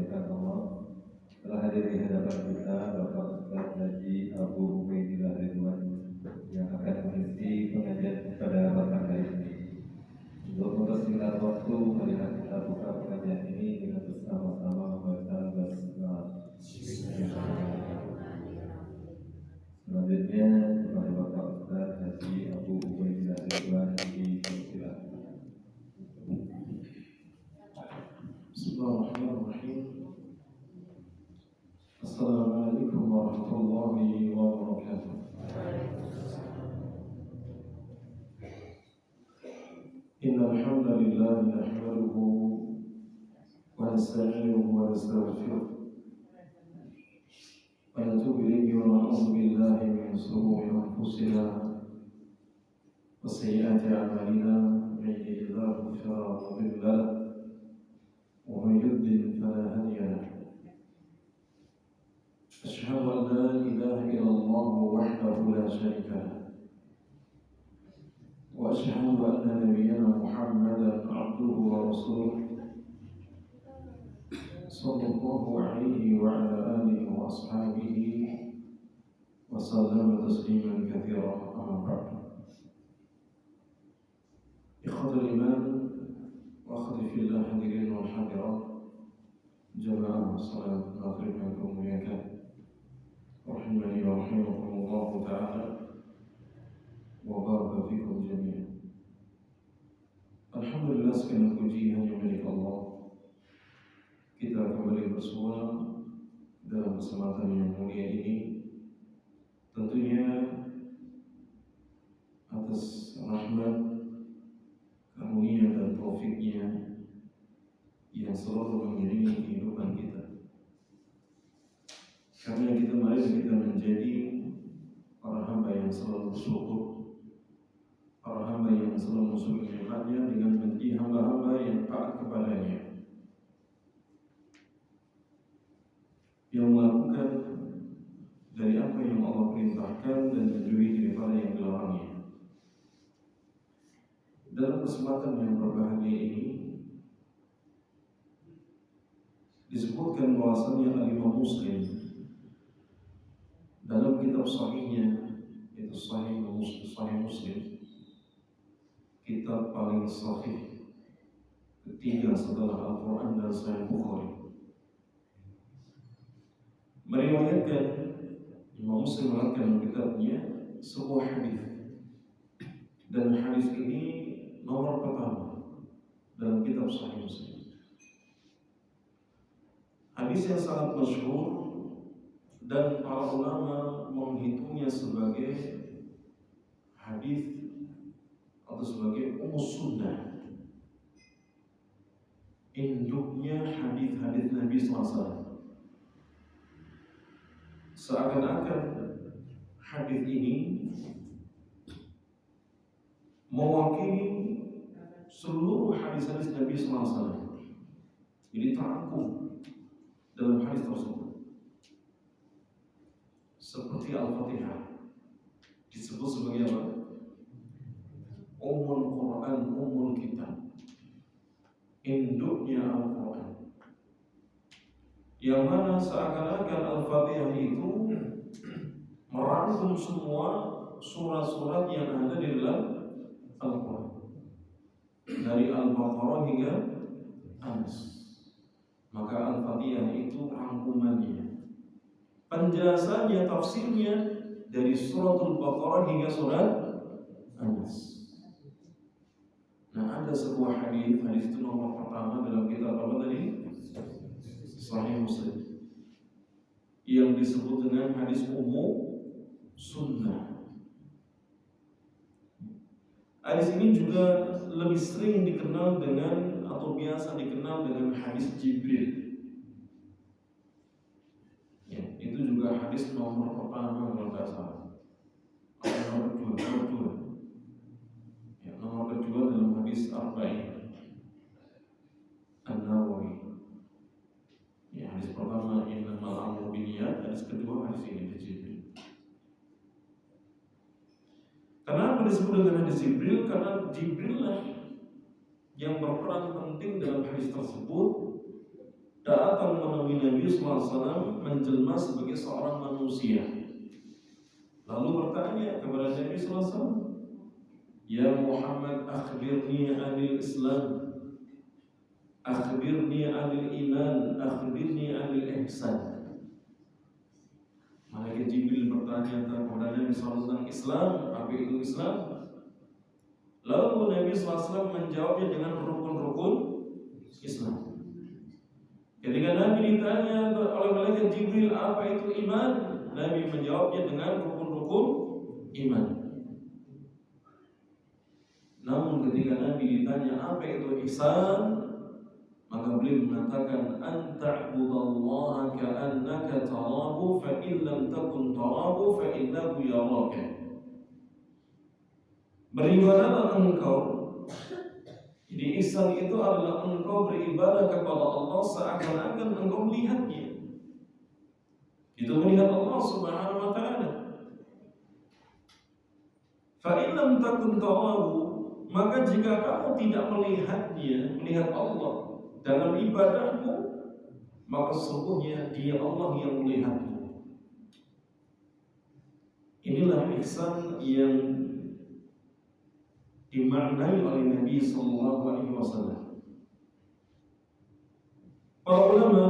dimuliakan Allah, telah hadir di hadapan kita Bapak Ustaz Haji Abu Ubaidillah Ridwan yang akan mengisi pengajian pada petang hari ini. Untuk mempersingkat waktu, marilah kita buka pengajian ini dengan bersama-sama membaca basmalah. Selanjutnya kepada Bapak Ustaz Haji Abu Ubaidillah Ridwan dipersilakan. Bismillahirrahmanirrahim. Assalamualaikum warahmatullahi wabarakatuh. Innal hamdalillah nahmaduhu wa nasta'inuhu wa nastaghfiruh wa natubu ilayhi wa na'udzu billahi min shururi anfusina wa sayyiati a'malina man yahdihillahu fala mudilla lahu ومن يضلل فلا هادي له أشهد أن لا إله إلا الله وحده لا شريك له وأشهد أن نبينا محمدا عبده ورسوله صلى الله عليه وعلى آله وأصحابه وسلم تسليما كثيرا أما بعد إخوة الإيمان وأخذ في الله hadirin wal hadirat jamaah salat maghrib yang kemuliaan rahimani wa rahimakumullah ta'ala wa baraka fikum jami'an. Alhamdulillah, segala puji hanya milik Allah. Kita kembali bersua dalam kesempatan yang mulia ini, tentunya atas rahmat, karunia dan taufiknya yang selalu mengiringi kehidupan kita. Karena kita mari kita menjadi para hamba yang selalu bersyukur, para hamba yang selalu bersyukur nikmatnya dengan menjadi hamba-hamba yang taat kepadanya, yang melakukan dari apa yang Allah perintahkan dan menjauhi daripada yang dilarangnya. Dalam kesempatan yang berbahagia ini disebutkan bahwasannya Imam Muslim dalam kitab sahihnya, yaitu Sahih Muslim, kitab paling sahih ketiga setelah Al-Quran dan Sahih Bukhari, meriwayatkan, Imam Muslim meriwayatkan kitabnya sebuah hadis, dan hadis ini nomor pertama dalam kitab Sahih Muslim. Hadis yang sangat masyhur dan para ulama menghitungnya sebagai hadis atau sebagai sunnah, induknya hadis-hadis Nabi SAW. Seakan-akan hadis ini mewakili seluruh hadis-hadis Nabi SAW. Jadi terangkum dalam hadis tersebut. Seperti Al-Fatihah disebut sebagai apa? Ummul Quran, Ummul Kitab, induknya Al-Quran. Yang mana seakan-akan Al-Fatihah itu merangkum semua surat-surat yang ada di dalam Al-Quran, dari Al-Baqarah hingga An-Nas. Maka Al-Fatihah itu rangkumannya, penjelasannya, tafsirnya dari suratul Baqarah hingga surat An-Nas. Nah, ada sebuah hadis itu nomor pertama dalam kitab apa tadi? Sahih Muslim, yang disebut dengan hadis umum sunnah. Hadis ini juga lebih sering dikenal dengan atau biasa dikenal dengan hadis Jibril. Ya, itu juga hadis nomor pertama kalau tidak salah. Nomor kedua. Ya, nomor kedua dalam hadis Arba'in An-Nawawi. Ya, hadis pertama innamal a'malu binniyat, hadis kedua hadis ini hadis Jibril. Kenapa disebut dengan hadis Jibril? Karena Jibril lah yang berperan penting dalam hadis tersebut datang menemui Nabi SAW menjelma sebagai seorang manusia. Lalu bertanya kepada Nabi SAW, "Ya Muhammad, akhbirni anil Islam, akhbirni anil iman, akhbirni anil ihsan." Malaikat Jibril bertanya kepada Nabi SAW tentang Islam, apa itu Islam? Lalu Nabi SAW menjawabnya dengan rukun-rukun Islam. Ketika Nabi ditanya oleh malaikat Jibril apa itu iman, Nabi menjawabnya dengan rukun-rukun iman. Namun ketika Nabi ditanya apa itu ihsan, maka beliau mengatakan, "Anta'budallaha ka'annaka tarahu, fa in lam takun tarahu, fa innahu yaraka." Beribadahlah engkau. Jadi ihsan itu adalah engkau beribadah kepada Allah seakan-akan engkau melihatnya. Itu melihat Allah Subhanahu wa taala. Fa in lam takun tarahu, maka jika kamu tidak melihatnya, melihat Allah dalam ibadahmu, maka sesungguhnya Dia Allah yang melihatmu. Inilah ihsan yang dimaknai oleh Nabi sallallahu alaihi wasallam. Para ulama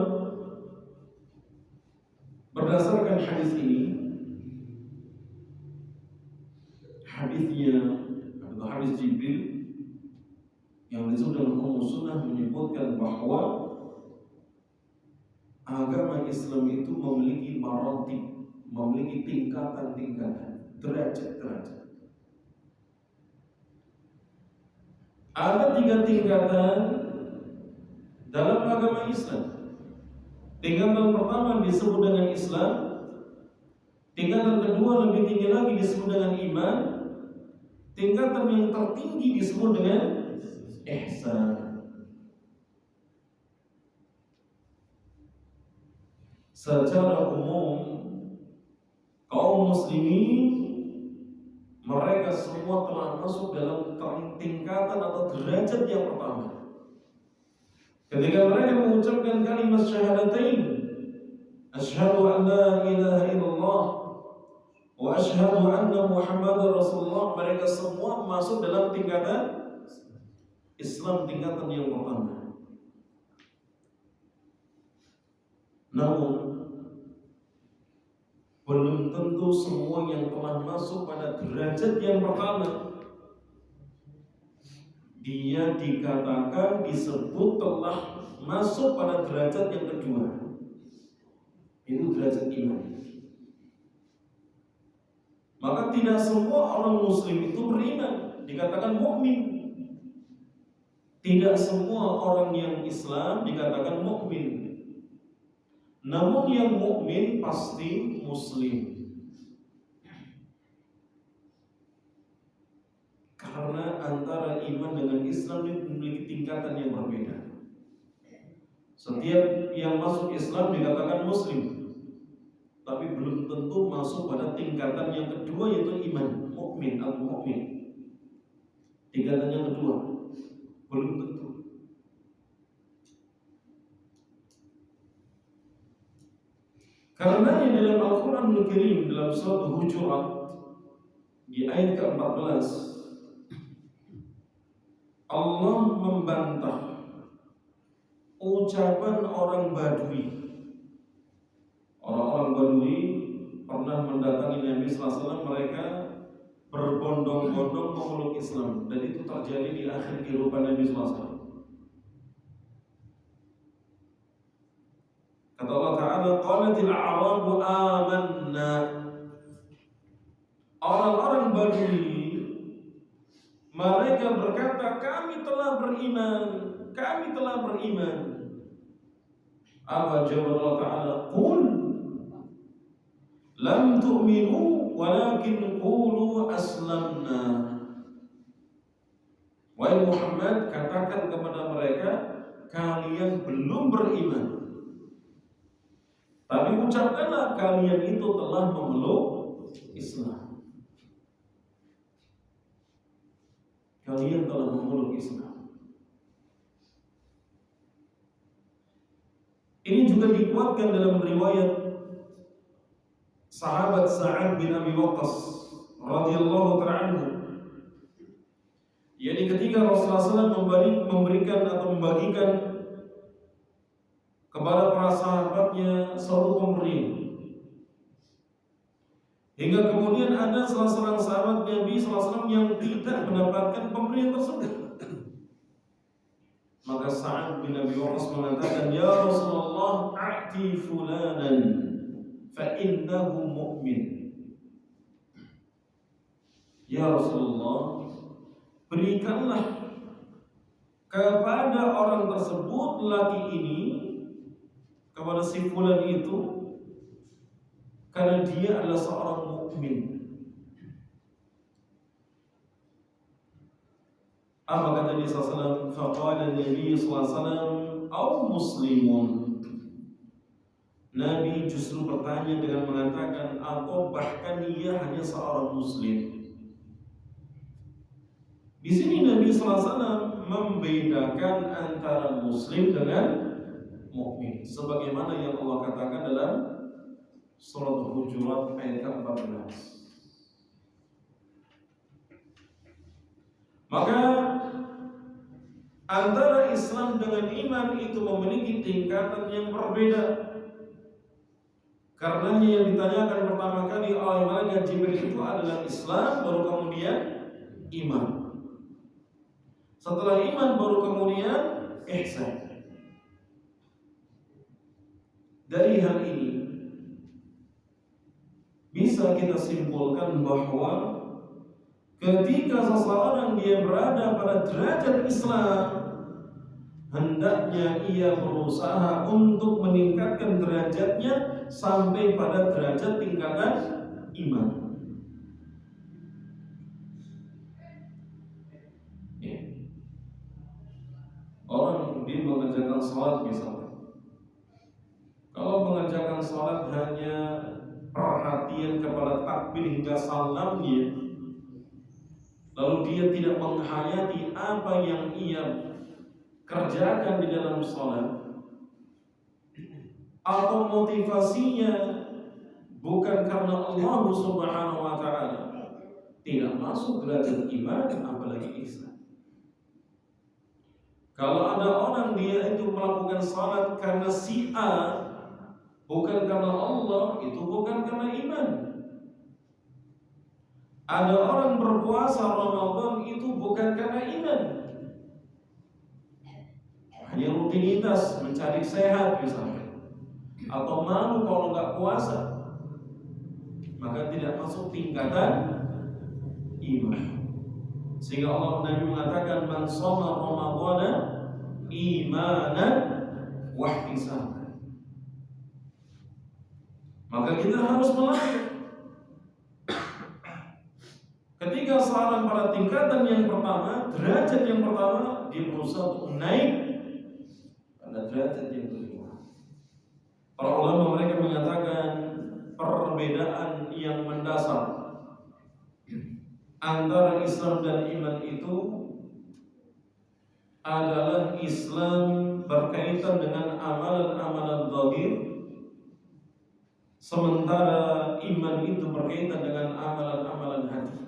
berdasarkan hadis ini, hadisnya atau hadis Jibril yang disebut dalam Sunnah menyebutkan bahwa agama Islam itu memiliki maratib, memiliki tingkatan-tingkatan, derajat-derajat. Ada 3 tingkatan dalam agama Islam. Tingkatan pertama disebut dengan Islam, tingkatan kedua lebih tinggi lagi disebut dengan iman, tingkatan yang tertinggi disebut dengan ihsan. Secara umum kaum muslimin mereka semua telah masuk dalam tingkatan atau derajat yang pertama. Ketika mereka mengucapkan kalimat syahadatain, asyhadu an la ilaha illallah wa asyhadu anna Muhammadar Rasulullah, mereka semua masuk dalam tingkatan Islam, tingkatan yang pertama. Namun belum tentu semua yang telah masuk pada derajat yang pertama dia dikatakan disebut telah masuk pada derajat yang kedua. Itu derajat iman. Maka tidak semua orang muslim itu beriman, dikatakan mukmin. Tidak semua orang yang Islam dikatakan mukmin. Namun yang mukmin pasti muslim. Karena antara iman dengan Islam memiliki tingkatan yang berbeda. Setiap yang masuk Islam dikatakan muslim, tapi belum tentu masuk pada tingkatan yang kedua, yaitu iman, mukmin atau mukmin. Tingkatan yang kedua belum tentu. Karena yang dalam Al-Quran Al-Karim dalam surat Hujurat di ayat ke-14, Allah membantah ucapan orang Badui. Orang-orang Badui pernah mendatangi Nabi SAW, mereka berbondong-bondong memeluk Islam, dan itu terjadi di akhir kehidupan Nabi SAW. Kata Allah Ta'ala, qalatil a'rabu amanna. Orang-orang Badui mereka berkata, kami telah beriman, kami telah beriman. Apa jawab Allah Ta'ala? Qul lam tu'minu walakin qulu aslamna. Wahai Muhammad, katakan kepada mereka, kalian belum beriman, tapi ucapkanlah kalian itu telah memeluk Islam. Kalian telah memeluk Islam. Ini juga dikuatkan dalam riwayat sahabat Sa'ad bin Abi Waqqas radhiyallahu ta'ala anhu. Jadi ketika Rasulullah SAW memberikan atau membagikan kepada para sahabatnya suatu pemberian, hingga kemudian ada salah seorang sahabat Nabi SAW yang tidak mendapatkan pemberian tersebut. Maka Sa'ad bin Abi Waqqas mengatakan, "Ya Rasulullah, a'ti fulanan fa innahu mu'min." Ya Rasulullah, berikanlah kepada orang tersebut, laki ini, kepada si fulan itu, karena dia adalah seorang mukmin. Apa kata Nabi SAW? Faqala Nabi SAW, "Au muslimun." Nabi justru bertanya dengan mengatakan, atau bahkan dia hanya seorang muslim. Di sini Nabi SAW membedakan antara muslim dengan mukmin, sebagaimana yang Allah katakan dalam Surat Hujurat ayat 14. Maka antara Islam dengan iman itu memiliki tingkatan yang berbeda. Karenanya yang ditanyakan pertama kali oleh malaikat Jibril itu adalah Islam, baru kemudian iman. Setelah iman baru kemudian ihsan. Dari hal ini bisa kita simpulkan bahwa ketika seseorang dia berada pada derajat Islam, hendaknya ia berusaha untuk meningkatkan derajatnya sampai pada derajat tingkatan iman. Ya. Orang dia mengerjakan sholat misalnya, kalau mengerjakan sholat hanya perhatian kepada takbir hingga salamnya, lalu dia tidak menghayati apa yang ia kerjakan di dalam sholat, atau motivasinya bukan karena Allah Subhanahu wa ta'ala, tidak masuk derajat iman, apalagi ihsan. Kalau ada orang dia itu melakukan sholat karena si A, bukan karena Allah, itu bukan karena iman. Ada orang berpuasa Ramadan itu bukan karena iman, hanya rutinitas mencari sehat misalnya, atau malu kalau nggak puasa, maka tidak masuk tingkatan iman. Sehingga Allah Nabi mengatakan, "Man shoma Ramadhana imanan wa ihtisaban." Maka kita harus melatih. Ketika seorang pada tingkatan yang pertama, derajat yang pertama, dia berusaha untuk naik pada derajat yang kedua. Para ulama mereka menyatakan perbedaan yang mendasar antara Islam dan iman itu adalah Islam berkaitan dengan amalan-amalan zahir, sementara iman itu berkaitan dengan amalan-amalan hati.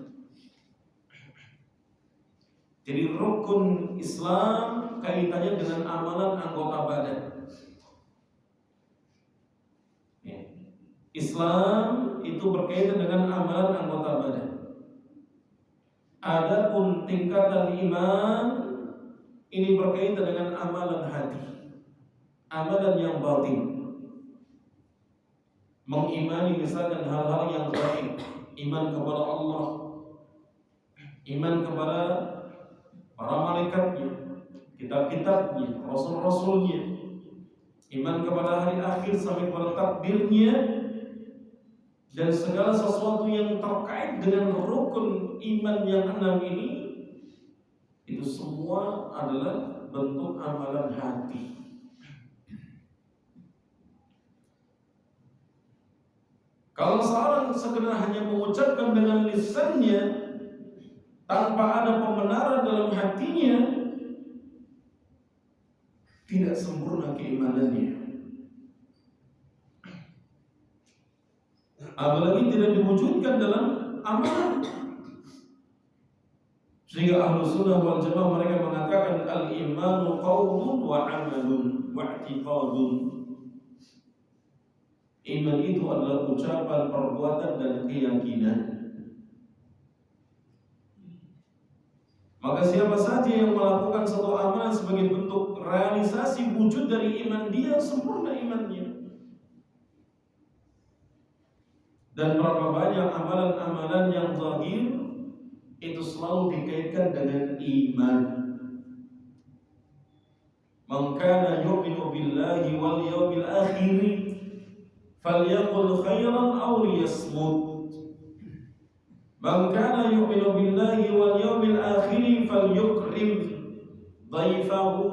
Jadi rukun Islam kaitannya dengan amalan anggota badan. Islam itu berkaitan dengan amalan anggota badan. Adapun tingkatan iman ini berkaitan dengan amalan hati, amalan yang batin. Mengimani misalkan hal-hal yang baik, iman kepada Allah, iman kepada para malaikatnya, kitab-kitabnya, rasul-rasulnya, iman kepada hari akhir sampai kepada takdirnya, dan segala sesuatu yang terkait dengan rukun iman yang 6 ini, itu semua adalah bentuk amalan hati. Kalau seorang sekedar hanya mengucapkan dengan lisannya tanpa ada pembenaran dalam hatinya, tidak sempurna keimanannya. apalagi tidak diwujudkan dalam amalan. Sehingga Ahlus Sunnah wal Jamaah mereka mengatakan al-imanu qaulun wa amalun wa i'tiqadun. Iman itu adalah ucapan, perbuatan dan keyakinan. Maka siapa saja yang melakukan suatu amalan sebagai bentuk realisasi wujud dari iman dia, sempurna imannya. Dan berapa banyak amalan-amalan yang zahir itu selalu dikaitkan dengan iman. Man kana yu'minu billahi wal yawmil akhir falyaqul khairan aw liyasmut. Man kana yu'minu billahi wal yawmil akhir falyukrim dhaifahu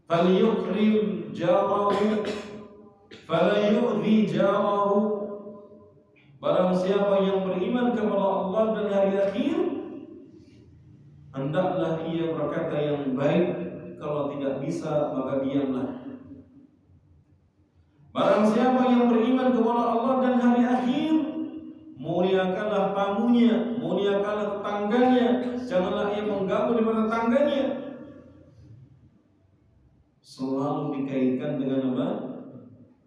falyukrim jarahu fala yu'dhi jarahu. Barang siapa yang beriman kepada Allah dan hari akhir, hendaklah ia berkata yang baik. Kalau tidak bisa, maka diamlah. Barang siapa yang beriman kepada Allah dan hari akhir, muliakanlah tamunya, muliakanlah tetangganya, janganlah ia mengganggu daripada tetangganya. Selalu dikaitkan dengan apa?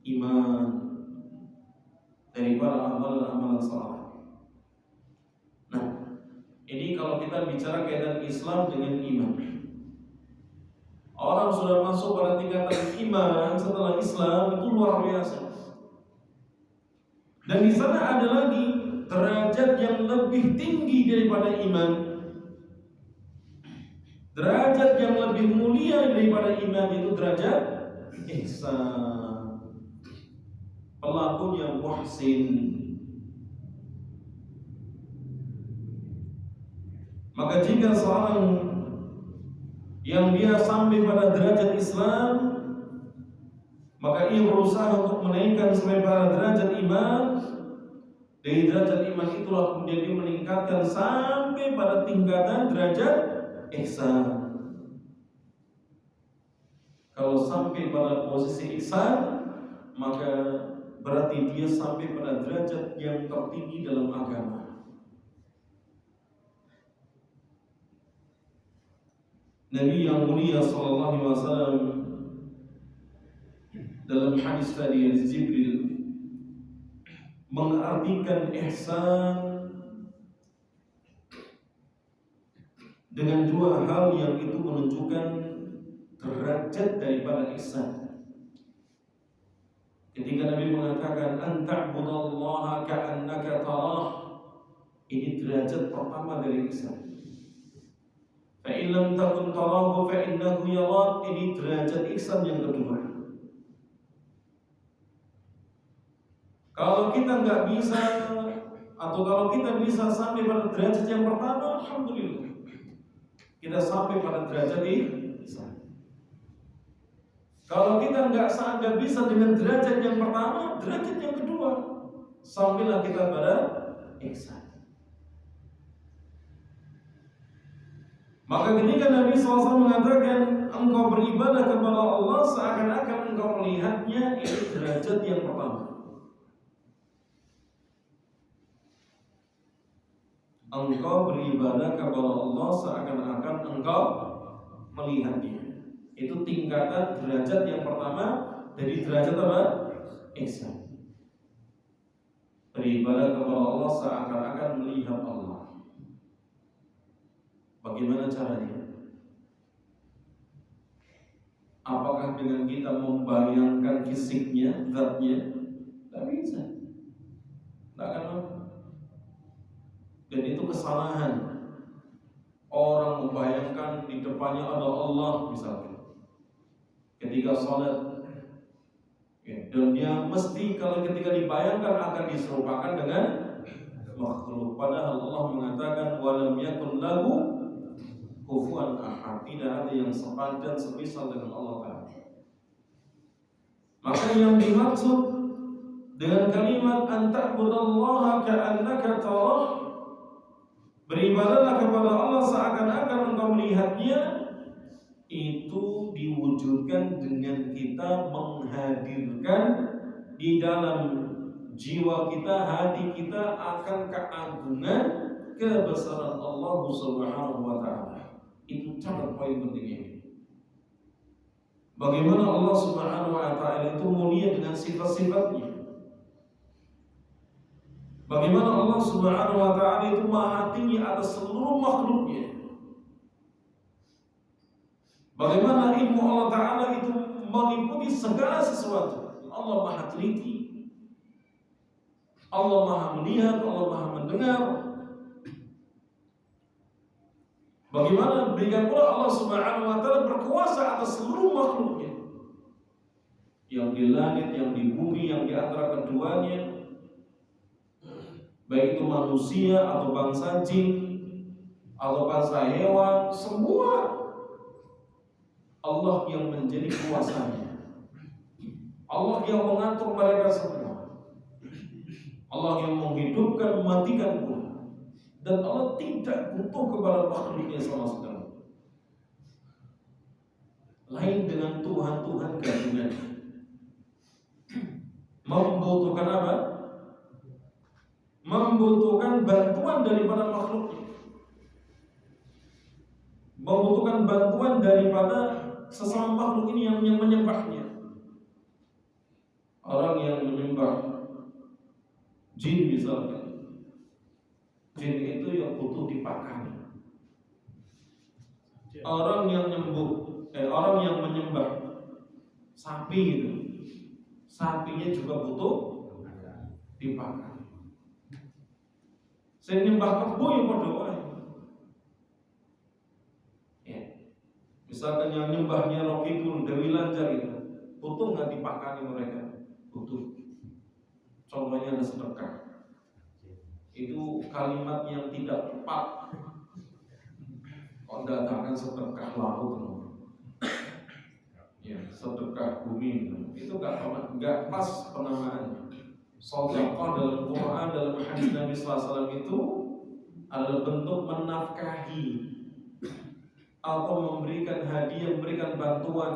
Iman daripada amalan-amalan saleh. Nah, ini kalau kita bicara kaitan Islam dengan iman. Orang sudah masuk pada tingkatan iman setelah Islam itu luar biasa. Dan di sana ada lagi derajat yang lebih tinggi daripada iman. Derajat yang lebih mulia daripada iman itu derajat ihsan. Pelakunya muhsin. Maka jika seorang yang dia sampai pada derajat Islam, maka ia berusaha untuk menaikkan sampai pada derajat iman. Dari derajat iman itulah kemudian dia meningkatkan sampai pada tingkatan derajat ihsan. Kalau sampai pada posisi ihsan, maka berarti dia sampai pada derajat yang tertinggi dalam agama. Nabi yang mulia sallallahu alaihi wasallam dalam hadis tadi dari Jibril mengartikan ihsan dengan dua hal yang itu menunjukkan derajat daripada ihsan. Ketika Nabi mengatakan anta'budallaha ka'annaka tarah, ini derajat pertama dari ihsan. Fa in lam takun tarahu fa innahu yarak, ini derajat ihsan yang kedua. Kalau kita nggak bisa, atau kalau kita bisa sampai pada derajat yang pertama, alhamdulillah, kita sampai pada derajat ihsan. Kalau kita nggak bisa dengan derajat yang pertama, derajat yang kedua, sampailah kita pada ihsan. Maka ketika Nabi SAW mengatakan engkau beribadah kepada Allah seakan-akan engkau melihatnya, itu derajat yang pertama. Engkau beribadah kepada Allah seakan-akan engkau melihatnya. Itu tingkatan derajat yang pertama dari derajat apa? Ihsan. Beribadah kepada Allah seakan-akan melihat Allah. Bagaimana caranya? Apakah dengan kita membayangkan fisiknya, zatnya? Tidak bisa. Tidak akan mampu. Dan itu kesalahan. Orang membayangkan di depannya ada Allah misalnya ketika sholat, dan dia mesti kalau ketika dibayangkan akan diserupakan dengan makhluk. Padahal Allah mengatakan walam yakun lahu kufuwan ahad, tidak ada yang sepadan semisal dengan Allah Ta'ala. Maka yang dimaksud dengan kalimat anta'budallaha ka'annaka tarah, beribadahlah kepada Allah seakan-akan engkau melihatnya, itu diwujudkan dengan kita menghadirkan di dalam jiwa kita, hati kita akan keagungan, kebesaran Allah Subhanahu wa taala. Itu catat poin pentingnya. Bagaimana Allah Subhanahu wa taala itu mulia dengan sifat-sifatnya. Bagaimana Allah Subhanahu wa taala itu maha tinggi atas seluruh makhluknya. Bagaimana ilmu Allah taala itu meliputi segala sesuatu. Allah maha teliti, Allah maha melihat, Allah maha mendengar. Bagaimana demikian pula Allah Subhanahu wa taala berkuasa atas seluruh makhluknya, yang di langit, yang di bumi, yang di antara keduanya, baik itu manusia atau bangsa jin atau bangsa hewan, semua Allah yang menjadi kuasanya. Allah yang mengatur mereka semua. Allah yang menghidupkan, mematikan pula. Dan Allah tidak butuh kepada makhluknya sama sekali. Lain dengan Tuhan-Tuhan gabungan. Membutuhkan apa? Membutuhkan bantuan daripada makhluknya. Membutuhkan bantuan daripada sesama makhluk ini yang menyembahnya. Orang yang menyembah jin misalnya, jin itu yang butuh dipakani. Orang yang orang yang menyembah sapi itu, sapinya juga butuh dipakani. Saya nyembah kebo ya padha wae. Ya. Misalkan yang nyembahnya Rocky Dul, Dewi Lanjar itu, butuh nggak dipakani mereka? Butuh. Contohnya ada sedekah. Itu kalimat yang tidak tepat. Kok datangkan sedekah laut, ya sedekah bumi itu nggak pas penamaannya. Sedekah dalam Quran, dalam hadis Nabi SAW itu adalah bentuk menafkahi atau memberikan hadiah, memberikan bantuan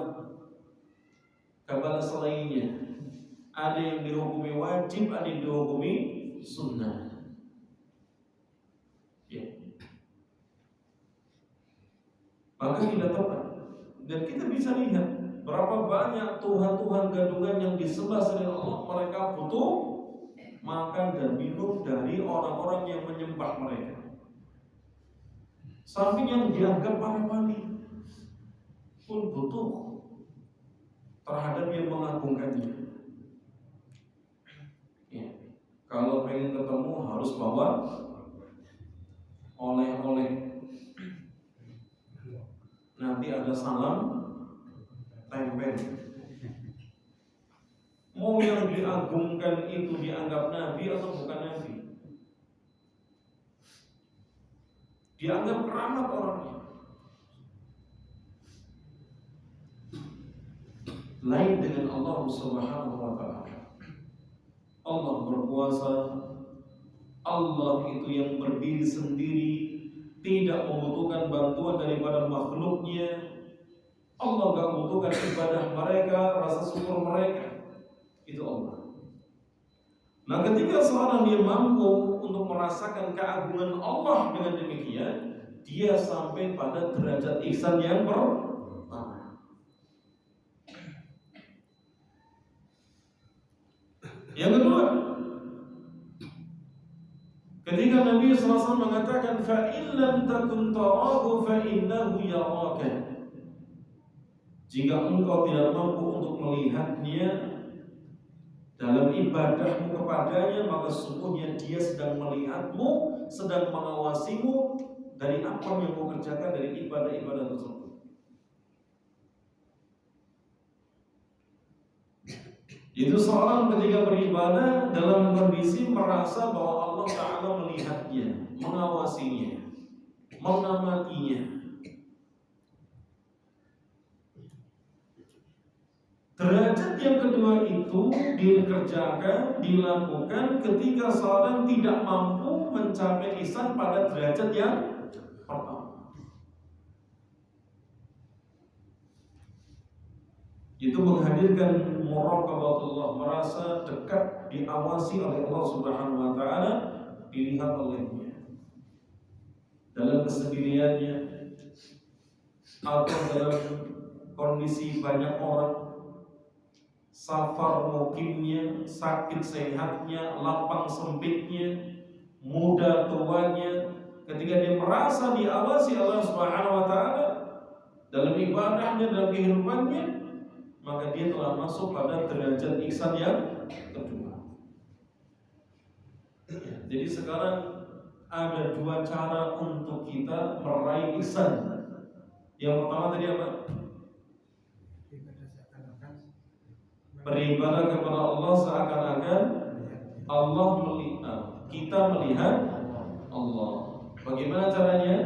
kepada selainnya. Ada yang dihukumi wajib, ada yang dihukumi sunnah. Ya. Maka tidak tepat. Dan kita bisa lihat berapa banyak Tuhan-Tuhan gadungan yang disembah selain Allah, mereka butuh makan dan minum dari orang-orang yang menyembah mereka. Sampai yang dianggap para wali pun butuh terhadap yang mengagungkannya. Ya. Kalau pengen ketemu harus bawa oleh-oleh. Nanti ada salam tempel. Mau yang diagungkan itu dianggap nabi atau bukan nabi? Dianggap keramat orangnya. Lain dengan Allah Subhanahu wa taala. Allah berkuasa. Allah itu yang berdiri sendiri, tidak membutuhkan bantuan daripada makhluknya. Allah gak membutuhkan ibadah mereka, rasa syukur mereka. Itu Allah. Nah, ketika seorang dia mampu untuk merasakan keagungan Allah dengan demikian, dia sampai pada derajat ihsan yang pertama. Yang kedua, ketika Nabi SAW mengatakan فَإِنْ لَمْ تَكُنْ تَرَاهُ فَإِنَّهُ يَرَاكَ. Jika engkau tidak mampu untuk melihatnya dalam ibadahmu kepadanya, maka sesungguhnya dia sedang melihatmu, sedang mengawasimu dari apa yang kau kerjakan dari ibadah-ibadah tersebut. Itu seorang ketika beribadah dalam kondisi merasa bahwa Allah Ta'ala melihatnya, mengawasinya, mengamatinya. Derajat yang kedua itu dikerjakan, dilakukan ketika seorang tidak mampu mencapai ihsan pada derajat yang pertama. itu menghadirkan muraqabatullah, merasa dekat, diawasi oleh Allah Subhanahu wa taala, dilihat olehnya dalam kesendiriannya atau dalam kondisi banyak orang, safar mukimnya, sakit sehatnya, lapang sempitnya, muda tuanya, ketika dia merasa diawasi Allah Subhanahu wa taala dalam ibadahnya, dalam kehidupannya, maka dia telah masuk pada derajat ihsan yang kedua. Jadi sekarang ada dua cara untuk kita meraih ihsan. Yang pertama tadi apa? Beribadah kepada Allah seakan-akan Allah melihat, kita melihat Allah. Bagaimana caranya?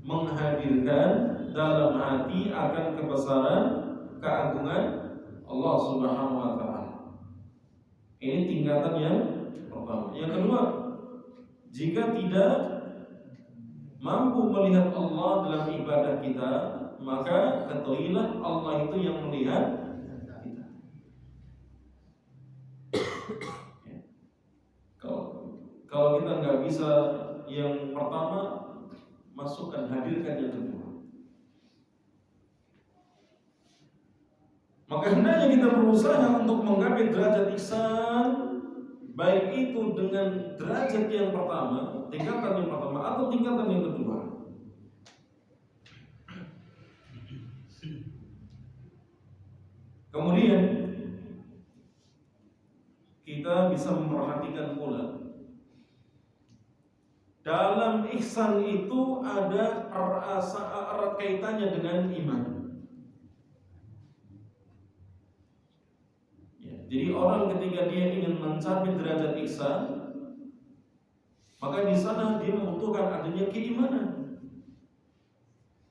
Menghadirkan dalam hati akan kebesaran, keagungan Allah Subhanahu wa taala. Ini tingkatan yang pertama. Yang kedua, jika tidak mampu melihat Allah dalam ibadah kita, maka ketahuilah Allah itu yang melihat kita. Kalau kita nggak bisa yang pertama, masukkan, hadirkan yang kedua. Maka hendaknya kita berusaha untuk menggapai derajat ihsan, baik itu dengan derajat yang pertama, tingkatan yang pertama, atau tingkatan yang kedua. Kemudian kita bisa memperhatikan pula dalam ihsan itu ada erat kaitannya dengan iman. Jadi orang ketika dia ingin mencapai derajat ihsan, maka di sana dia membutuhkan adanya keimanan.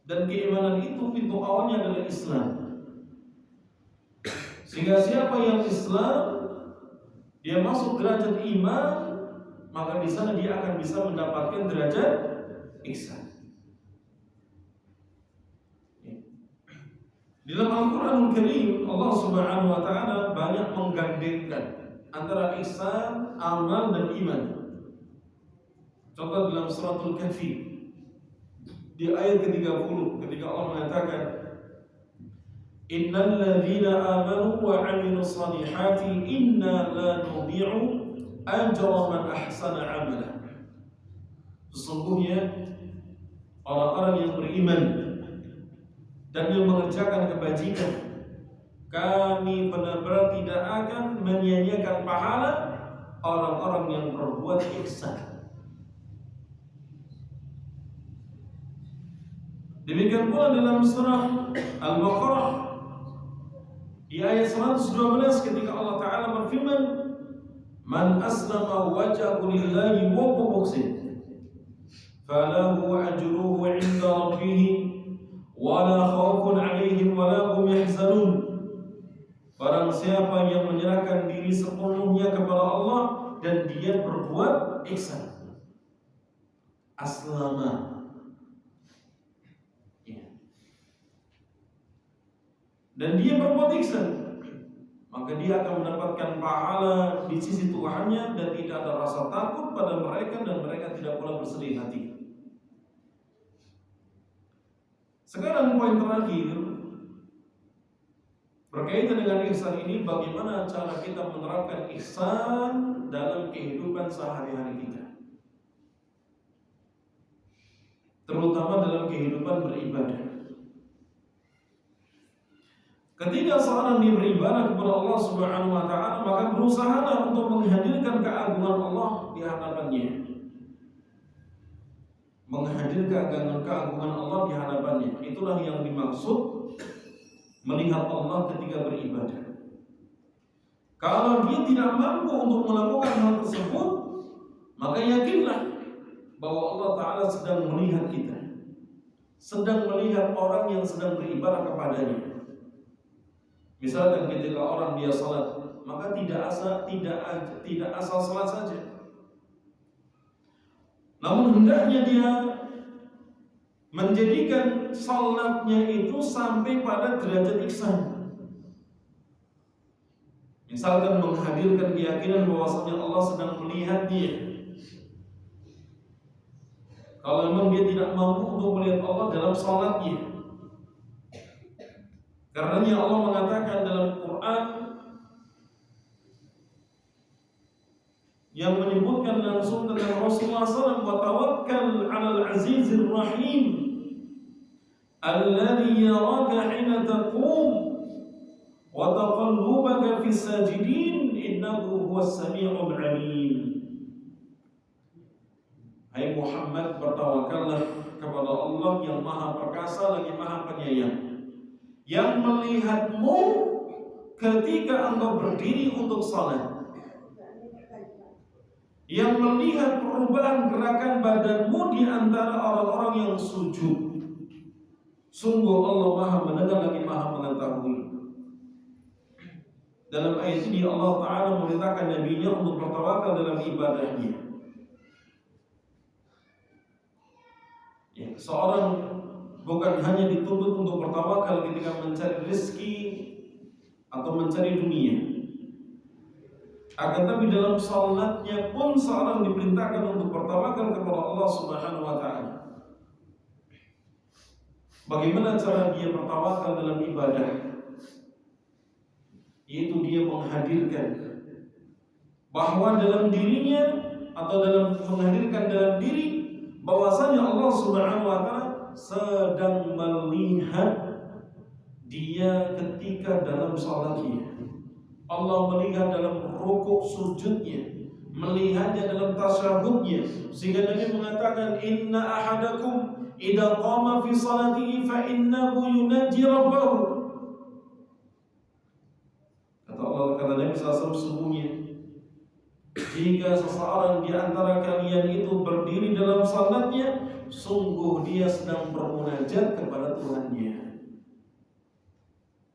Dan keimanan itu pintu awalnya adalah Islam. Sehingga siapa yang Islam, dia masuk derajat iman, maka di sana dia akan bisa mendapatkan derajat ihsan. Di dalam Al-Quranul Karim, Allah Subhanahu wa taala banyak menggandengkan antara ihsan, amal, dan iman. Contoh dalam suratul Kahfi di ayat ke-30 ketika Allah mengatakan, Innal ladzina amanu wa 'amilus salihati inna la nudhi'u ajra man ahsana 'amala. Sesungguhnya orang-orang yang beriman dan yang mengerjakan kebajikan, kami benar-benar tidak akan menyia-nyiakan pahala orang-orang yang berbuat ihsan. Demikian pula dalam surah Al-Baqarah di ayat 112 ketika Allah Ta'ala berfirman, Man aslama wajhahu lillahi wa huwa muhsin falahu ajruhu 'inda rabbih wala khaufun 'alaihim wala hum yahzanun. Barang siapa yang menyerahkan diri sepenuhnya kepada Allah dan dia berbuat ihsan, aslama, dan dia berbuat ihsan, maka dia akan mendapatkan pahala di sisi Tuhannya dan tidak ada rasa takut pada mereka dan mereka tidak pula bersedih hati. Sekarang poin terakhir berkaitan dengan ihsan ini, bagaimana cara kita menerapkan ihsan dalam kehidupan sehari-hari kita, terutama dalam kehidupan beribadah. Ketika seorang dia beribadah kepada Allah Subhanahu wa taala, maka berusahalah untuk menghadirkan keagungan Allah di hadapannya. Menghadirkan keagungan Allah di hadapannya. Itulah yang dimaksud melihat Allah ketika beribadah. Kalau dia tidak mampu untuk melakukan hal tersebut, maka yakinlah bahwa Allah Ta'ala sedang melihat kita, sedang melihat orang yang sedang beribadah kepadanya. Misalkan ketika orang dia salat, maka tidak asal salat saja. Namun hendaknya dia menjadikan salatnya itu sampai pada derajat ihsan. Misalkan menghadirkan keyakinan bahwasanya Allah sedang melihat dia. Kalau memang dia tidak mampu untuk melihat Allah dalam salatnya, karenanya Allah mengatakan dalam Quran yang menyebutkan langsung tentang Rasulullah SAW, wa tawakkal 'alal 'azizir rahim alladzi yaraka hina taqum wa taqallubaka fis sajidin innahu huwas sami'ul 'alim. Hai Muhammad, bertawakallah kepada Allah yang Maha Perkasa lagi Maha Penyayang, yang melihatmu ketika engkau berdiri untuk salat, yang melihat perubahan gerakan badanmu di antara orang-orang yang sujud. Sungguh Allah Maha mendengar lagi Maha mengetahui. Dalam ayat ini Allah Ta'ala memerintahkan Nabi-Nya untuk bertawakal dalam ibadahnya. Ya, seorang bukan hanya dituntut untuk bertawakal ketika mencari rezeki atau mencari dunia, akan tapi dalam salatnya pun seorang diperintahkan untuk bertawakal kepada Allah Subhanahu wa Ta'ala. Bagaimana cara dia bertawakal dalam ibadah? Yaitu dia menghadirkan bahwa dalam dirinya atau dalam menghadirkan dalam diri bahwasanya Allah Subhanahu wa Ta'ala sedang melihat dia ketika dalam salatnya. Allah melihat dalam rukuk sujudnya, melihatnya dalam tasyahudnya, sehingga Nabi mengatakan inna ahadakum idza qama fi salatihi fa innahu yunaji rabbahu. Kata Nabi SAW, sesungguhnya jika seseorang di antara kalian itu berdiri dalam salatnya, sungguh dia sedang bermunajat kepada Tuhannya.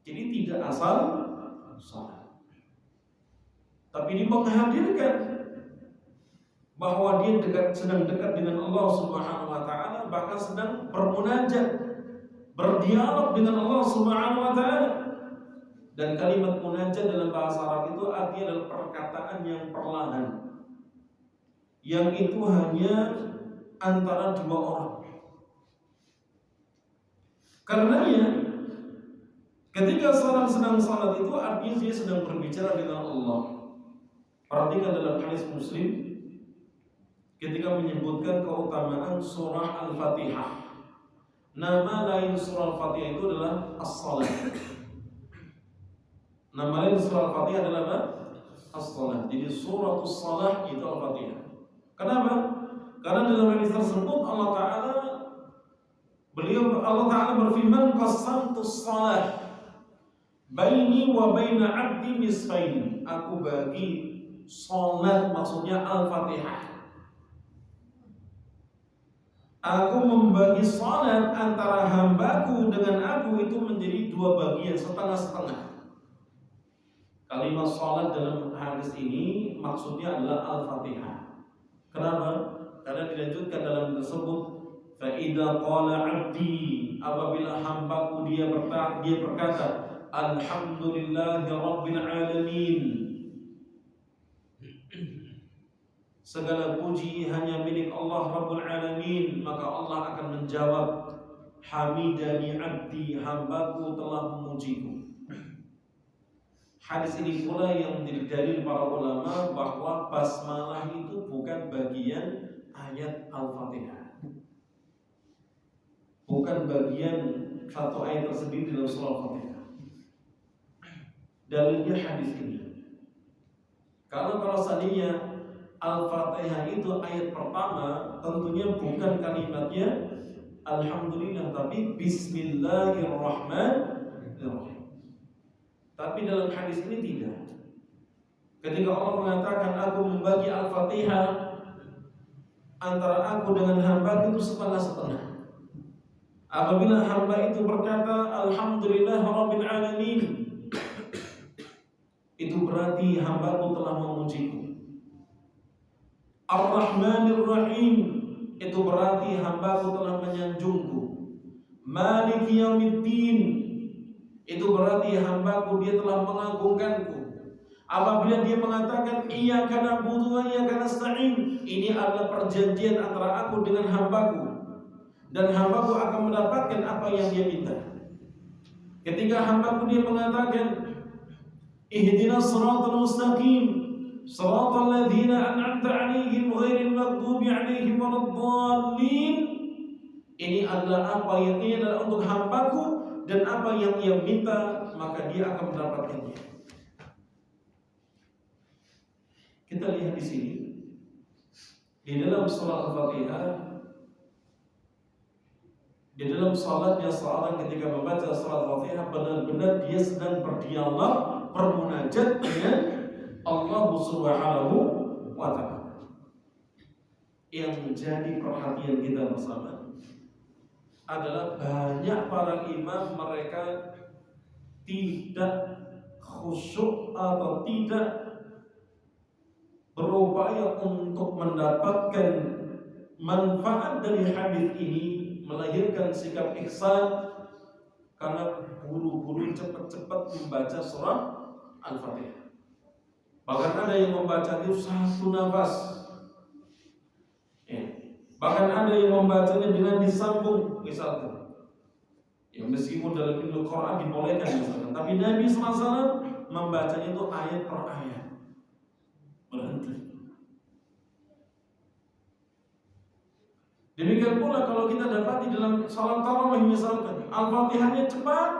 Jadi tidak asal salat, tapi dia menghadirkan bahwa dia sedang dekat dengan Allah Subhanahu wa Ta'ala, bahkan sedang bermunajat, berdialog dengan Allah Subhanahu wa Ta'ala. Dan kalimat munajat dalam bahasa Arab itu artinya adalah perkataan yang perlahan, yang itu hanya antara dua orang. Karenanya ketika seorang sedang salat itu artinya dia sedang berbicara dengan Allah. Perhatikan dalam hadis Muslim ketika menyebutkan keutamaan surah Al-Fatihah. Nama lain surah Al-Fatihah itu adalah As-Salat. Nama lain surah Al-Fatihah adalah apa? As-Salat. Jadi surah As-Salat itu Al-Fatihah. Kenapa? Karena dalam hadis tersebut Allah Ta'ala berfirman, qasamtus salat baini wa baina 'abdi nisfain. Aku bagi salat, maksudnya Al-Fatihah. Aku membagi salat antara hambaku dengan aku itu menjadi dua bagian, setengah-setengah. Kalimat salat dalam hadis ini maksudnya adalah Al-Fatihah. Kenapa? Karena dilanjutkan dalam tersebut, fa idza qala 'abdi, apabila hambaku dia berkata alhamdulillahi rabbil alamin, segala puji hanya milik Allah Rabbul Alamin, maka Allah akan menjawab hamidani 'abdi, hambaku telah memujiku. Hadis ini pula yang menjadi dalil para ulama bahwa basmalah itu bukan bagian ayat Al-Fatihah, bukan bagian satu ayat tersendiri dalam surah Al-Fatihah. Dalilnya hadis ini. Kalau seandainya Al-Fatihah itu ayat pertama, tentunya bukan kalimatnya Alhamdulillah, tapi Bismillahirrahmanirrahim. Tapi dalam hadis ini tidak. Ketika Allah mengatakan aku membagi Al-Fatihah antara aku dengan hamba itu setengah-setengah. Apabila hamba itu berkata Alhamdulillah Rabbil Alamin, itu berarti hambaku telah memujiku. Ar-Rahmanir Rahim, itu berarti hambaku telah menyanjungku. Maliki Yaumiddin, itu berarti hambaku dia telah mengagungkanku. Apabila dia mengatakan iyyaka na'budu wa iyyaka nasta'in, ini adalah perjanjian antara aku dengan hambaku, dan hambaku akan mendapatkan apa yang dia minta. Ketika hambaku dia mengatakan ihdinas siratal mustaqim siratal ladzina an'amta 'alaihim ghairil maghdubi 'alaihim waladdallin, ini adalah apa yang ini adalah untuk hambaku dan apa yang ia minta, maka dia akan mendapatkannya. Kita lihat di sini di dalam surah Al-Fatihah, di dalam salatnya seorang ketika membaca surah Al-Fatihah, benar-benar dia sedang berdialog, bermunajat dengan Allah Subhanahu wa ta'ala. Yang menjadi perhatian kita bersama adalah banyak para imam mereka tidak khusyuk atau tidak berupaya untuk mendapatkan manfaat dari hadis ini, melahirkan sikap ihsan, karena buru-buru cepat-cepat membaca surah Al-Fatihah. Bahkan ada yang membaca itu satu nafas, bahkan ada yang membacanya dengan disambung, misalkan. Ya, meskipun dalam Al Quran dibolehkan misalkan, tapi Nabi SAW membacanya itu ayat per ayat, berhenti. Demikian pula kalau kita dapati dalam salat tarawih misalkan, Al-Fatihahnya cepat,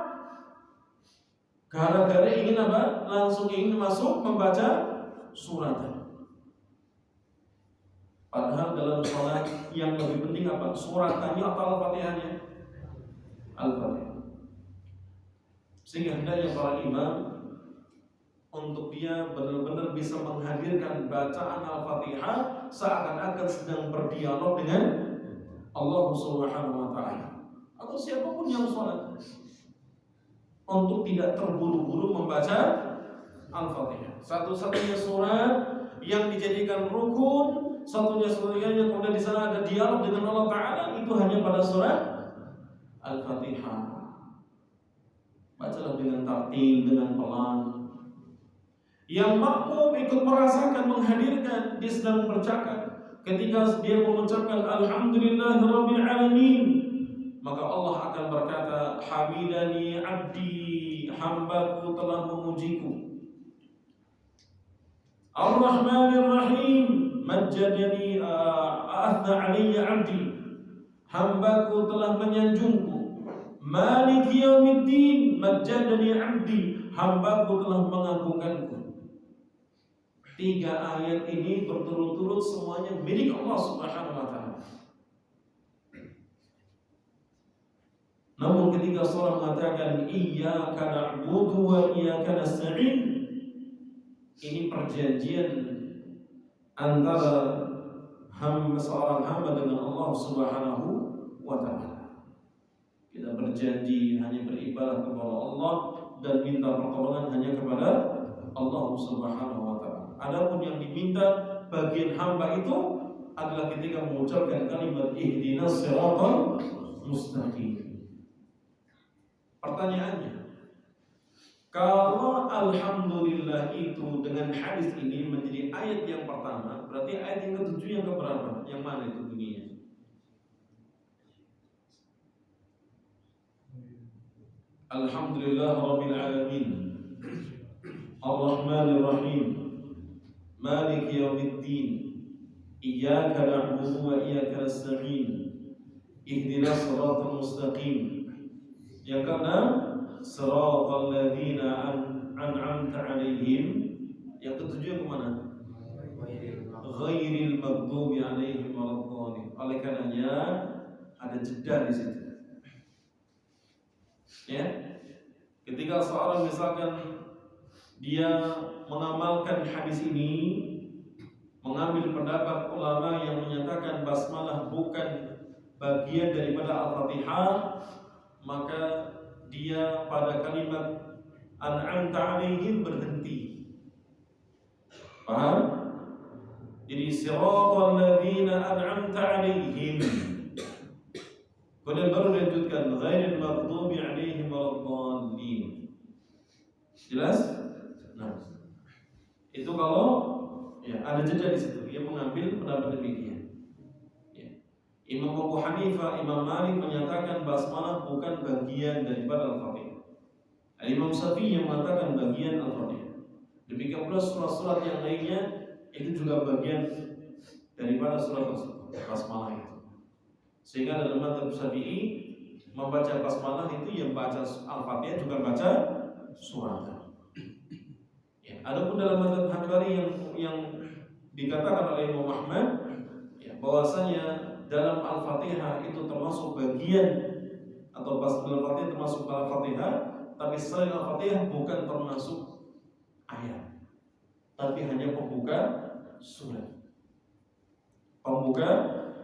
gara-gara ingin apa? Langsung ingin masuk membaca surat. Padahal dalam salat yang lebih penting apa? Suratannya atau Al-Fatihahnya? Al-Fatihah. Sehingga hendaknya para imam untuk dia benar-benar bisa menghadirkan bacaan Al-Fatihah seakan-akan sedang berdialog dengan Allah Subhanahu wa ta'ala, atau siapapun yang sholat, untuk tidak terburu-buru membaca Al-Fatihah. Satu-satunya surat yang dijadikan rukun, satunya-satunya kemudian di sana ada dialog dengan Allah Ta'ala, itu hanya pada surat Al-Fatihah. Bacalah dengan tartil, dengan pelan. Yang makmum ikut merasakan, menghadirkan, dia sedang bercakap. Ketika dia mengucapkan Alhamdulillahirabbil alamin, maka Allah akan berkata, hamidani abdi, hambaku telah memujiku. Ar-Rahmanir Rahim, majjadani a'adha alayya abdi, hambaku telah menyanjungku. Maliki yaumiddin, majjadani abdi, hambaku telah mengagungkanku. 3 ayat ini berturut-turut semuanya milik Allah Subhanahu wa ta'ala. Namun ketika seorang mengatakan iyyaka na'budu wa iyyaka nasta'in, ini perjanjian antara seorang hamba dengan Allah Subhanahu wa ta'ala. Kita berjanji hanya beribadah kepada Allah dan minta pertolongan hanya kepada Allah Subhanahu wa ta'ala. Adapun yang diminta bagian hamba itu adalah ketika mengucapkan kalimat ihdinas siratal mustaqim. Pertanyaannya, kalau alhamdulillah itu dengan hadis ini menjadi ayat yang pertama, berarti ayat yang ke-7 yang keberapa? Yang mana itu bunyinya? Alhamdulillah rabbil alamin, Ar-Rahmanir Rahim, Maliki yaumiddin, iyyaka na'budu wa iyyaka nasta'in, ihdinas siratal mustaqim. Yang keenam, siratal ladzina an'amta 'alaihim. Yang ketujuh yang kemana? Ghairil maghdubi 'alaihim waladdallin. Oleh karenanya ada jeda di situ. Ya. Ketika seorang misalkan dia mengamalkan hadis ini, mengambil pendapat ulama yang menyatakan basmalah bukan bagian daripada Al-Fatihah, maka dia pada kalimat an'amta 'alaihim berhenti. Paham? Jadi siratal ladzina an'amta 'alaihim, kemudian baru dilanjutkan ghairil maghdubi 'alaihim waladdallin. Jelas? Nah, Itu kalau ya ada jeda di situ, dia mengambil pendapat demikian. Ya. Imam Abu Hanifah, Imam Malik menyatakan basmalah bukan bagian daripada Al-Fatihah. Imam Syafi'i yang mengatakan bagian Al-Fatihah. Demikian pula surat-surat yang lainnya itu juga bagian daripada surat tersebut, basmalah itu. Sehingga dalam mazhab Syafi'i membaca basmalah itu yang baca Al-Fatihah juga baca surat. Ya, adapun dalam mazhab Hambali yang dikatakan oleh Imam Ahmad ya, bahwasanya dalam Al-Fatihah itu termasuk bagian atau basmalah Al-Fatihah termasuk Al-Fatihah, tapi selain Al-Fatihah bukan termasuk ayat, tapi hanya pembuka surat. Pembuka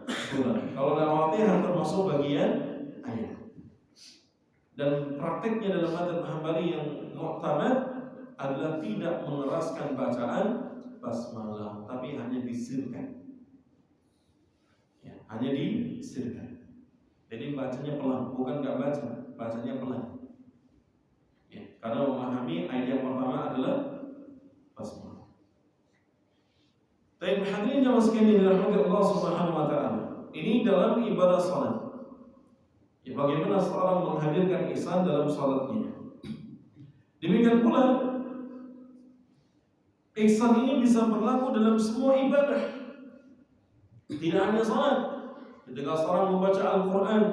surat. Kalau dalam Al-Fatihah termasuk bagian ayat. Dan praktiknya dalam mazhab Hambali yang mu'tamad adalah tidak mengeraskan bacaan basmalah, tapi hanya disirkan. Ya, hanya disirkan. Jadi bacanya pelan, bukan nggak baca, bacanya pelan. Ya, karena memahami ayat yang pertama adalah basmalah. Tapi hadirin jamaah sekalian dirahmati Allah Subhanahu wa taala. Ini dalam ibadah salat. Ya, bagaimana seorang menghadirkan ihsan dalam salatnya. Demikian pula ihsan ini bisa berlaku dalam semua ibadah. Tidak hanya salat. Ketika seorang membaca Al-Quran,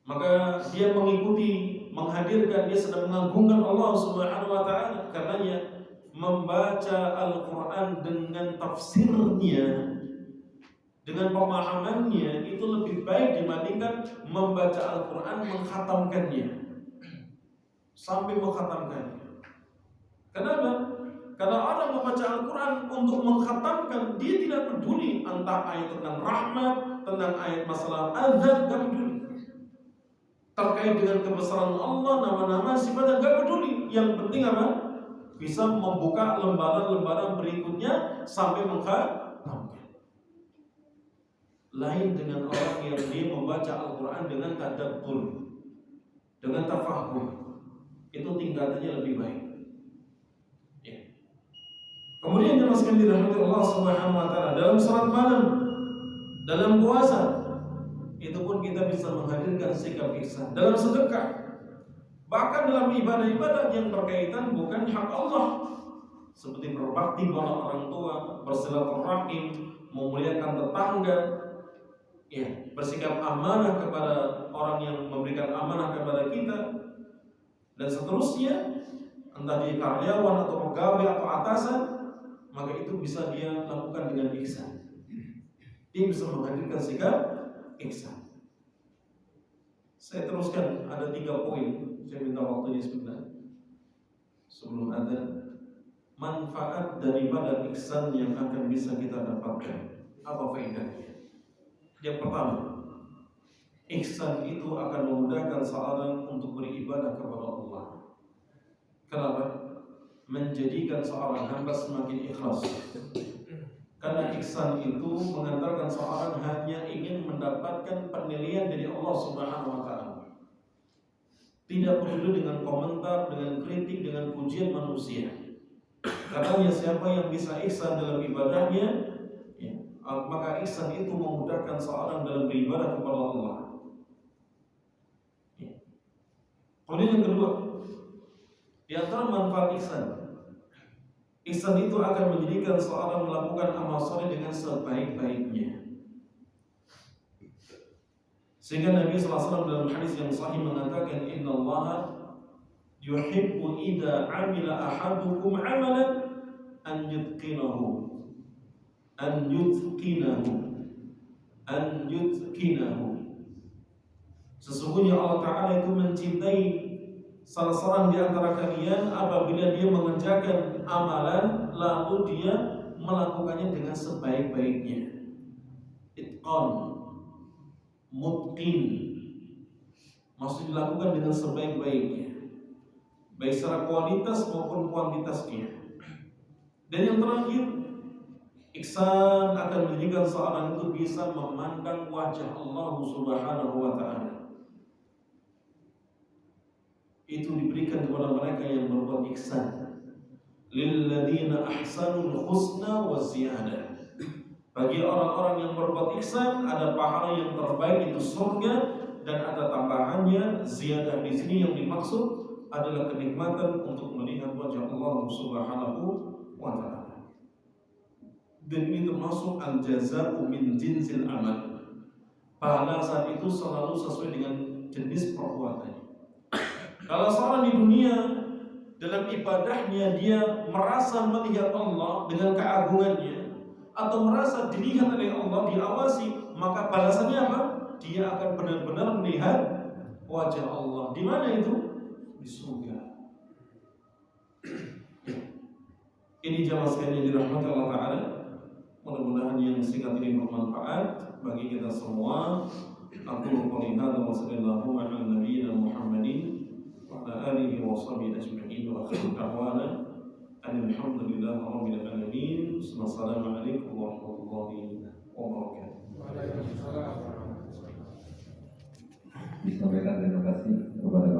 maka dia menghadirkan, dia sedang mengagungkan Allah Subhanahu wa taala. Karenanya membaca Al-Quran dengan tafsirnya, dengan pemahamannya itu lebih baik dibandingkan membaca Al-Quran mengkhatamkannya sampai mengkhatamkannya. Kenapa? Karena orang membaca Al-Quran untuk mengkhatamkan, dia tidak peduli entah ayat tentang rahmat, tentang ayat masalah azab, gak peduli. Terkait dengan kebesaran Allah, nama-nama, sifatnya gak peduli. Yang penting apa? Bisa membuka lembaran-lembaran berikutnya sampai mengkhatamkan. Lain dengan orang yang dia membaca Al-Quran dengan tadabbur, dengan tafahum, itu tingkatannya lebih baik. Ya. Kemudian jemaah sekalian dirahmati Allah Subhanahu wa taala, dalam salat malam, dalam puasa, itu pun kita bisa menghadirkan sikap ihsan. Dalam sedekah, bahkan dalam ibadah-ibadah yang berkaitan bukan hak Allah, seperti berbakti kepada orang tua, bersilaturahim, memuliakan tetangga, ya, bersikap amanah kepada orang yang memberikan amanah kepada kita, dan seterusnya, entah dia karyawan atau pegawai atau atasan, maka itu bisa dia lakukan dengan ihsan. Dia bisa menghadirkan sikap ihsan. Saya teruskan, ada 3 poin. Saya minta waktunya sebentar sebelum ada manfaat daripada ihsan yang akan bisa kita dapatkan. Apa faedahnya? Yang pertama, ihsan itu akan memudahkan seorang untuk beribadah kepada Allah. Kenapa? Menjadikan seorang hamba semakin ikhlas. Karena ihsan itu mengantarkan seorang hanya ingin mendapatkan penilaian dari Allah Subhanahu wa taala. Tidak peduli dengan komentar, dengan kritik, dengan pujian manusia. Karena siapa yang bisa ihsan dalam ibadahnya, ya, maka ihsan itu memudahkan seorang dalam beribadah kepada Allah. Ya. Kemudian yang kedua, di antara manfaat ihsan, ihsan itu akan menjadikan seorang melakukan amal soleh dengan sebaik-baiknya. Sehingga Nabi SAW dalam hadis yang sahih mengatakan, Inna Allah yuhibbu idha amila ahadukum amalan an yutqinahu. Sesungguhnya Allah Ta'ala itu mencintai salah seorang di antara kalian apabila dia mengerjakan amalan lalu dia melakukannya dengan sebaik-baiknya. Itqan, mutqin, maksud dilakukan dengan sebaik-baiknya, baik secara kualitas maupun kuantitasnya. Dan yang terakhir, ihsan akan menjadikan seorang itu bisa memandang wajah Allah Subhanahu wa taala. Itu diberikan kepada mereka yang berbuat ihsan. lilladzina ahsanul husna wa ziyadah. Bagi orang-orang yang berbuat ihsan ada pahala yang terbaik, itu surga, dan ada tambahannya. Ziyadah di sini yang dimaksud adalah kenikmatan untuk melihat wajah Allah Subhanahu wa taala. Dan ini termasuk al-jaza'u min jinsil amal. Pahala saat itu selalu sesuai dengan jenis perbuatannya. Kalau seorang di dunia dalam ibadahnya dia merasa melihat Allah dengan keagungannya, atau merasa dilihat oleh Allah, diawasi, maka balasannya apa? Dia akan benar-benar melihat wajah Allah. Di mana itu? Di surga. Ini jamaah sekalian yang dirahmati Allah Ta'ala. Mudah-mudahan yang singkat ini bermanfaat bagi kita semua. Aku qouli hadza wa sallallahu ala nabiyyina Muhammadin wa ala alihi wa sahbihi ajma'in wa akhiru da'wana alhamdulillahi rabbil alamin. Wassalamualaikum warahmatullahi wabarakatuh. Disampaikan terima kasih kepada Bapak.